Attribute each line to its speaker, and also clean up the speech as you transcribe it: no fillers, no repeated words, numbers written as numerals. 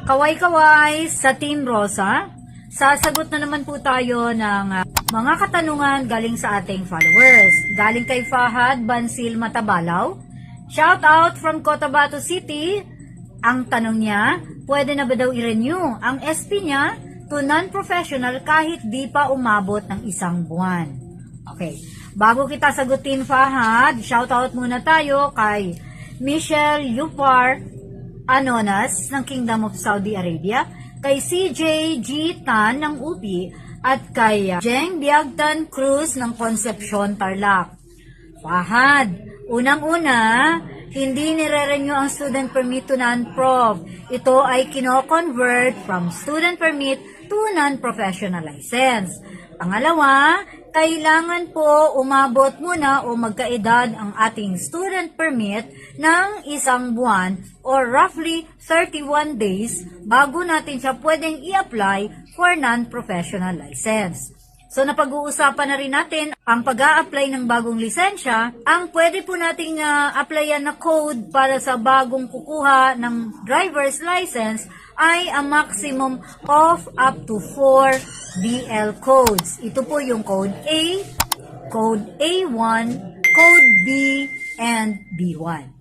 Speaker 1: Kaway-kaway sa Team Rosa. Sasagot na naman po tayo ng mga katanungan galing sa ating followers. Galing kay Fahad Bansil Matabalaw. Shout out from Cotabato City. Ang tanong niya, pwede na ba daw i-renew ang SP niya to non-professional kahit di pa umabot ng 1 buwan? Okay. Bago kita sagutin, Fahad, shout out muna tayo kay Michelle Yupar Anonas ng Kingdom of Saudi Arabia, kay CJ G. Tan ng UPI, at kay Jeng Biagtan Cruz ng Concepcion Tarlac. Fahad, unang-una, hindi nire-renew ang student permit to non-prof. Ito ay kino-convert from student permit to non-professional license. Pangalawa, kailangan po umabot muna o magkaedad ang ating student permit ng 1 buwan or roughly 31 days bago natin siya pwedeng i-apply for non-professional license. So napag-uusapan na rin natin ang pag-a-apply ng bagong lisensya. Ang pwede po nating applyan na code para sa bagong kukuha ng driver's license ay a maximum of up to 4 BL codes. Ito po yung code A, code A1, code B, and B1.